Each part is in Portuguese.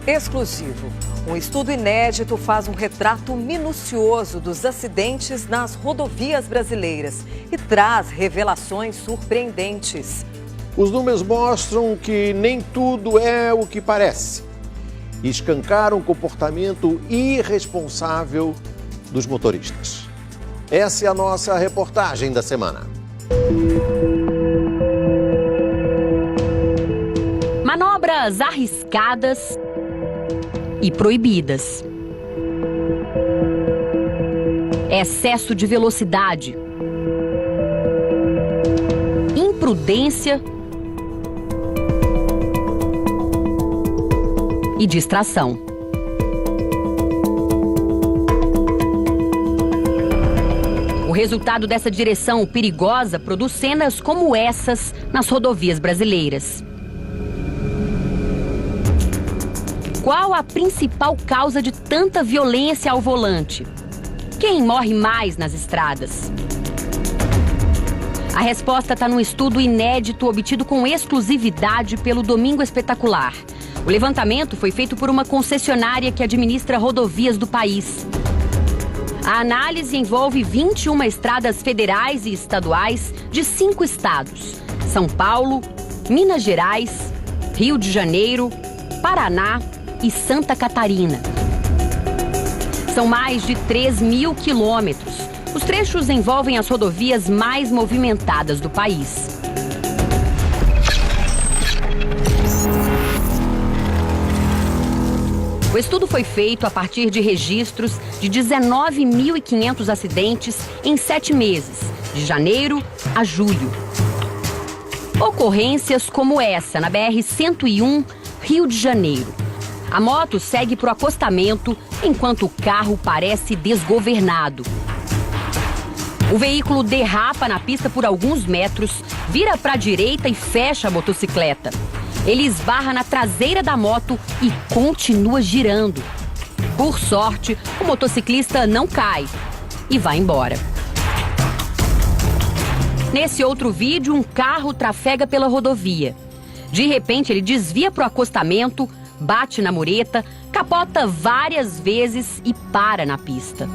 exclusivo. Um estudo inédito faz um retrato minucioso dos acidentes nas rodovias brasileiras e traz revelações surpreendentes. Os números mostram que nem tudo é o que parece e escancaram o comportamento irresponsável dos motoristas. Essa é a nossa reportagem da semana. Manobras arriscadas e proibidas. Excesso de velocidade. Imprudência e distração. O resultado dessa direção perigosa produz cenas como essas nas rodovias brasileiras. Qual a principal causa de tanta violência ao volante? Quem morre mais nas estradas? A resposta está num estudo inédito obtido com exclusividade pelo Domingo Espetacular. O levantamento foi feito por uma concessionária que administra rodovias do país. A análise envolve 21 estradas federais e estaduais de 5 estados: São Paulo, Minas Gerais, Rio de Janeiro, Paraná e Santa Catarina. São mais de 3.000 quilômetros. Os trechos envolvem as rodovias mais movimentadas do país. O estudo foi feito a partir de registros de 19.500 acidentes em 7 meses, de janeiro a julho. Ocorrências como essa na BR-101, Rio de Janeiro. A moto segue para o acostamento enquanto o carro parece desgovernado. O veículo derrapa na pista por alguns metros, vira para a direita e fecha a motocicleta. Ele esbarra na traseira da moto e continua girando. Por sorte, o motociclista não cai e vai embora. Nesse outro vídeo, um carro trafega pela rodovia. De repente, ele desvia para o acostamento, bate na mureta, capota várias vezes e para na pista.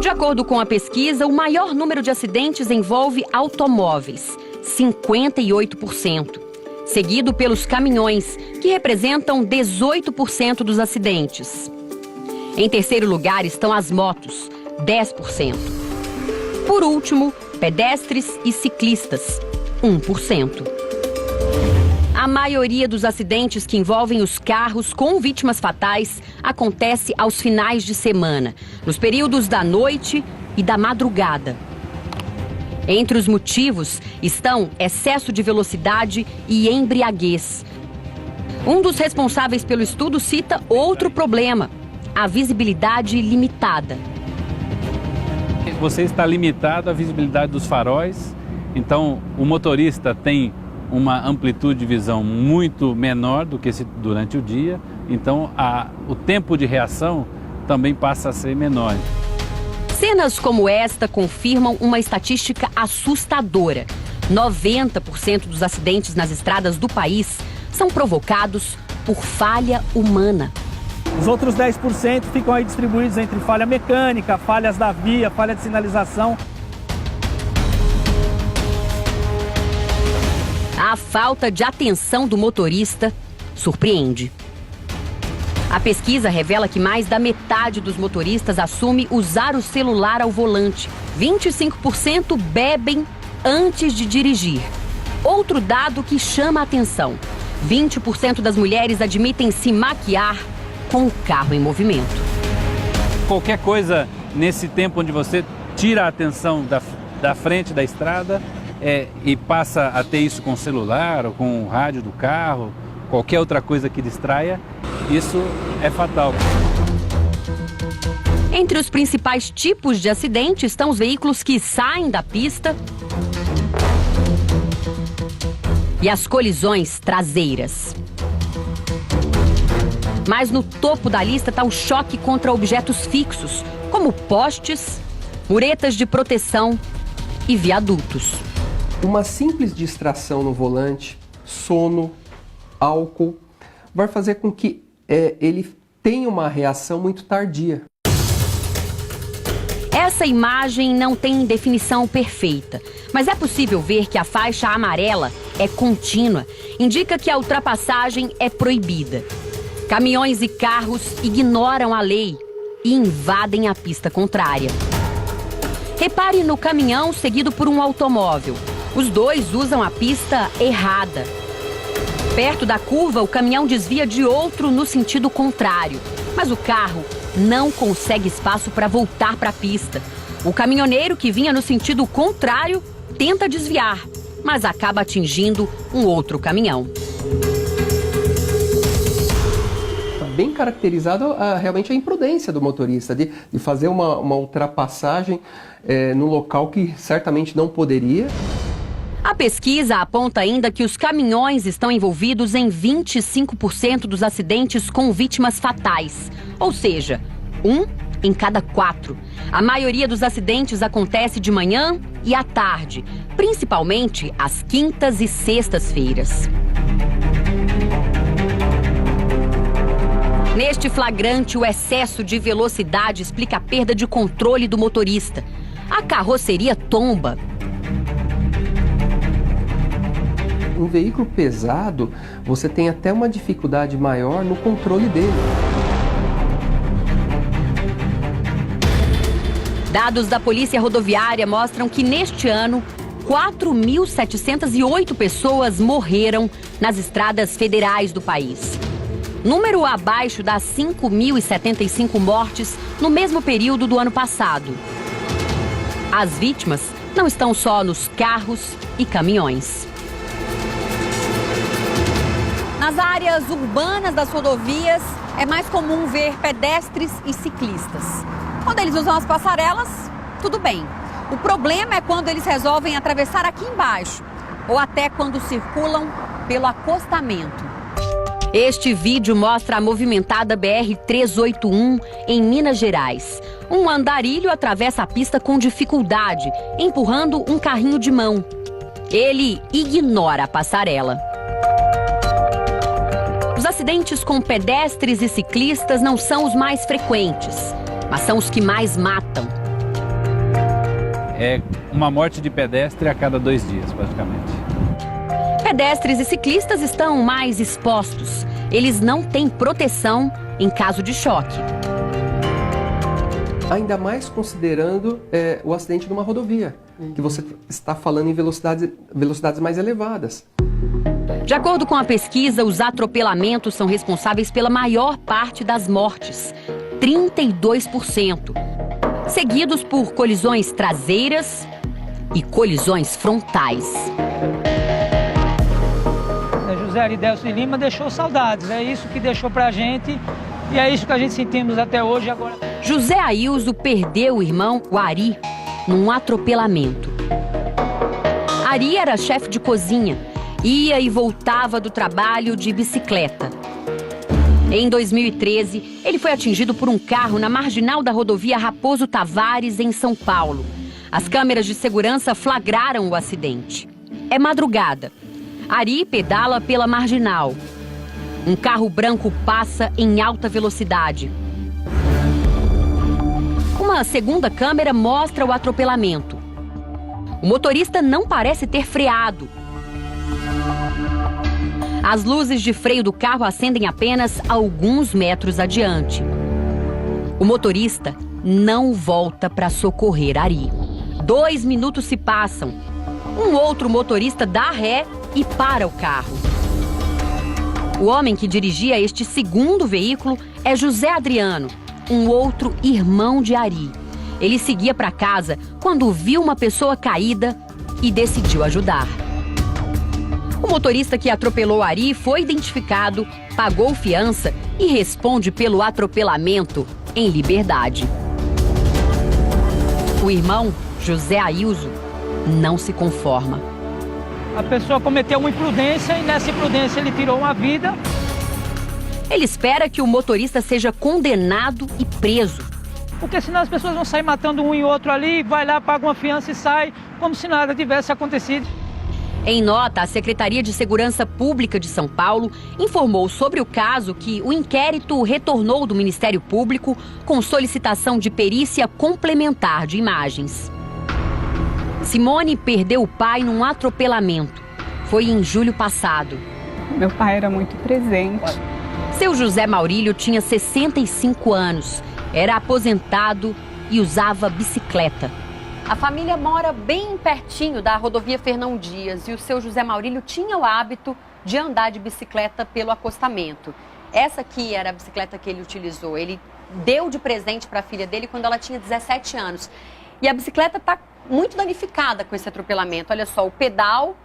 De acordo com a pesquisa, o maior número de acidentes envolve automóveis, 58%, seguido pelos caminhões, que representam 18% dos acidentes. Em terceiro lugar estão as motos, 10%. Por último, pedestres e ciclistas, 1%. A maioria dos acidentes que envolvem os carros com vítimas fatais acontece aos finais de semana, nos períodos da noite e da madrugada. Entre os motivos estão excesso de velocidade e embriaguez. Um dos responsáveis pelo estudo cita outro problema: a visibilidade limitada. Você está limitado à visibilidade dos faróis, então o motorista tem uma amplitude de visão muito menor do que durante o dia, então o tempo de reação também passa a ser menor. Cenas como esta confirmam uma estatística assustadora. 90% dos acidentes nas estradas do país são provocados por falha humana. Os outros 10% ficam aí distribuídos entre falha mecânica, falhas da via, falha de sinalização. A falta de atenção do motorista surpreende. A pesquisa revela que mais da metade dos motoristas assume usar o celular ao volante. 25% bebem antes de dirigir. Outro dado que chama a atenção: 20% das mulheres admitem se maquiar com o carro em movimento. Qualquer coisa nesse tempo onde você tira a atenção da frente da estrada e passa a ter isso com o celular ou com o rádio do carro, qualquer outra coisa que distraia, isso é fatal. Entre os principais tipos de acidente estão os veículos que saem da pista e as colisões traseiras. Mas no topo da lista está o choque contra objetos fixos, como postes, muretas de proteção e viadutos. Uma simples distração no volante, sono, álcool, vai fazer com que ele tenha uma reação muito tardia. Essa imagem não tem definição perfeita, mas é possível ver que a faixa amarela é contínua, indica que a ultrapassagem é proibida. Caminhões e carros ignoram a lei e invadem a pista contrária. Repare no caminhão seguido por um automóvel. Os dois usam a pista errada. Perto da curva, o caminhão desvia de outro no sentido contrário, mas o carro não consegue espaço para voltar para a pista. O caminhoneiro, que vinha no sentido contrário, tenta desviar, mas acaba atingindo um outro caminhão. Bem caracterizado realmente a imprudência do motorista de fazer uma ultrapassagem no local que certamente não poderia. A pesquisa aponta ainda que os caminhões estão envolvidos em 25% dos acidentes com vítimas fatais, ou seja, 1 em cada 4. A maioria dos acidentes acontece de manhã e à tarde, principalmente às quintas e sextas-feiras. Neste flagrante, o excesso de velocidade explica a perda de controle do motorista. A carroceria tomba. Um veículo pesado, você tem até uma dificuldade maior no controle dele. Dados da Polícia Rodoviária mostram que neste ano, 4.708 pessoas morreram nas estradas federais do país. Número abaixo das 5.075 mortes no mesmo período do ano passado. As vítimas não estão só nos carros e caminhões. Nas áreas urbanas das rodovias, é mais comum ver pedestres e ciclistas. Quando eles usam as passarelas, tudo bem. O problema é quando eles resolvem atravessar aqui embaixo, ou até quando circulam pelo acostamento. Este vídeo mostra a movimentada BR-381 em Minas Gerais. Um andarilho atravessa a pista com dificuldade, empurrando um carrinho de mão. Ele ignora a passarela. Os acidentes com pedestres e ciclistas não são os mais frequentes, mas são os que mais matam. É uma morte de pedestre a cada 2 dias, praticamente. Pedestres e ciclistas estão mais expostos. Eles não têm proteção em caso de choque. Ainda mais considerando o acidente numa rodovia, que você está falando em velocidades mais elevadas. De acordo com a pesquisa, os atropelamentos são responsáveis pela maior parte das mortes, 32%, seguidos por colisões traseiras e colisões frontais. José Aridelcio de Lima deixou saudades, é isso que deixou pra gente e é isso que a gente sentimos até hoje. Agora, José Ailzo perdeu o irmão, o Ari, num atropelamento. Ari era chefe de cozinha, ia e voltava do trabalho de bicicleta. Em 2013, ele foi atingido por um carro na marginal da rodovia Raposo Tavares, em São Paulo. As câmeras de segurança flagraram o acidente. É madrugada. Ari pedala pela marginal. Um carro branco passa em alta velocidade. Uma segunda câmera mostra o atropelamento. O motorista não parece ter freado. As luzes de freio do carro acendem apenas alguns metros adiante. O motorista não volta para socorrer Ari. 2 minutos se passam. Um outro motorista dá ré e para o carro. O homem que dirigia este segundo veículo é José Adriano, um outro irmão de Ari. Ele seguia para casa quando viu uma pessoa caída e decidiu ajudar. O motorista que atropelou Ari foi identificado, pagou fiança e responde pelo atropelamento em liberdade. O irmão, José Ailzo, não se conforma. a pessoa cometeu uma imprudência e nessa imprudência ele tirou uma vida. Ele espera que o motorista seja condenado e preso. Porque senão as pessoas vão sair matando um e outro ali, vai lá, paga uma fiança e sai como se nada tivesse acontecido. Em nota, a Secretaria de Segurança Pública de São Paulo informou sobre o caso que o inquérito retornou do Ministério Público com solicitação de perícia complementar de imagens. Simone perdeu o pai num atropelamento. Foi em julho passado. Meu pai era muito presente. Seu José Maurílio tinha 65 anos, era aposentado e usava bicicleta. A família mora bem pertinho da rodovia Fernão Dias e o seu José Maurílio tinha o hábito de andar de bicicleta pelo acostamento. Essa aqui era a bicicleta que ele utilizou. Ele deu de presente para a filha dele quando ela tinha 17 anos. E a bicicleta está muito danificada com esse atropelamento. Olha só, o pedal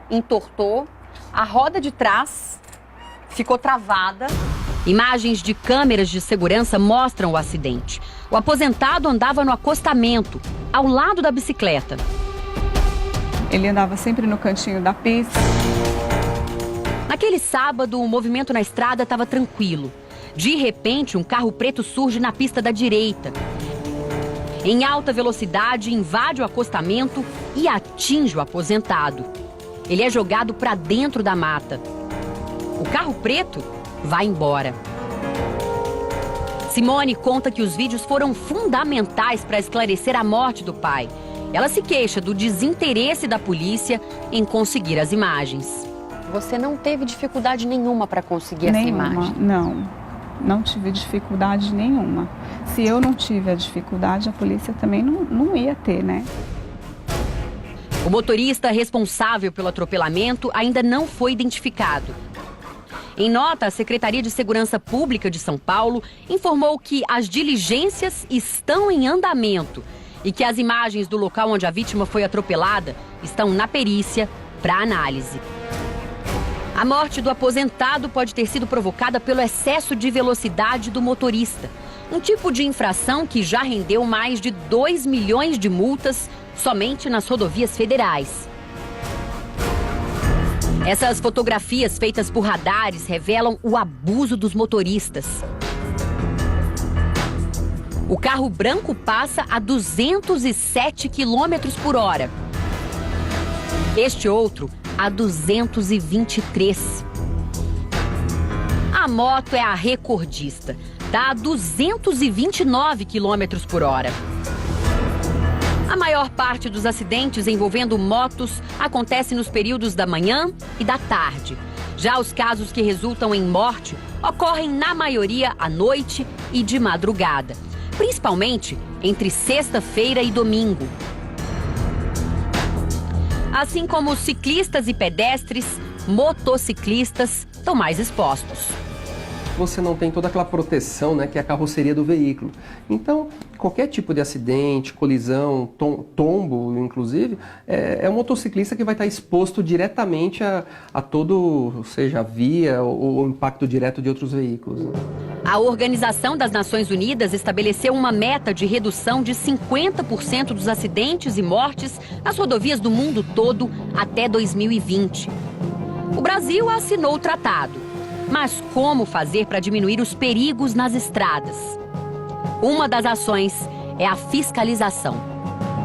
entortou, a roda de trás ficou travada. Imagens de câmeras de segurança mostram o acidente. O aposentado andava no acostamento, ao lado da bicicleta. Ele andava sempre no cantinho da pista. Naquele sábado, o movimento na estrada estava tranquilo. De repente, um carro preto surge na pista da direita. Em alta velocidade, invade o acostamento e atinge o aposentado. Ele é jogado para dentro da mata. O carro preto vai embora. Simone conta que os vídeos foram fundamentais para esclarecer a morte do pai. Ela se queixa do desinteresse da polícia em conseguir as imagens. Você não teve dificuldade nenhuma para conseguir essa imagem? Não tive dificuldade nenhuma. Se eu não tive a dificuldade, a polícia também não ia ter, né? O motorista responsável pelo atropelamento ainda não foi identificado. Em nota, a Secretaria de Segurança Pública de São Paulo informou que as diligências estão em andamento e que as imagens do local onde a vítima foi atropelada estão na perícia para análise. A morte do aposentado pode ter sido provocada pelo excesso de velocidade do motorista, um tipo de infração que já rendeu mais de 2 milhões de multas somente nas rodovias federais. Essas fotografias feitas por radares revelam o abuso dos motoristas. O carro branco passa a 207 km por hora. Este outro a 223. A moto é a recordista, dá 229 km por hora. A maior parte dos acidentes envolvendo motos acontece nos períodos da manhã e da tarde. Já os casos que resultam em morte ocorrem na maioria à noite e de madrugada, principalmente entre sexta-feira e domingo. Assim como ciclistas e pedestres, motociclistas estão mais expostos. Você não tem toda aquela proteção, né, que é a carroceria do veículo. Então, qualquer tipo de acidente, colisão, tombo, inclusive, é um motociclista que vai estar exposto diretamente a todo, seja a via ou o impacto direto de outros veículos. Né? A Organização das Nações Unidas estabeleceu uma meta de redução de 50% dos acidentes e mortes nas rodovias do mundo todo até 2020. O Brasil assinou o tratado. Mas como fazer para diminuir os perigos nas estradas? Uma das ações é a fiscalização.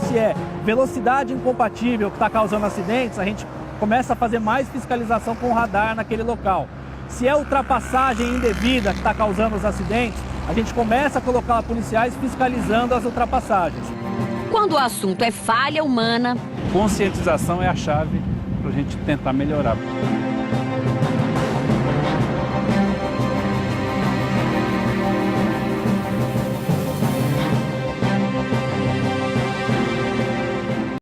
Se é velocidade incompatível que está causando acidentes, a gente começa a fazer mais fiscalização com o radar naquele local. Se é ultrapassagem indevida que está causando os acidentes, a gente começa a colocar policiais fiscalizando as ultrapassagens. Quando o assunto é falha humana, conscientização é a chave para a gente tentar melhorar.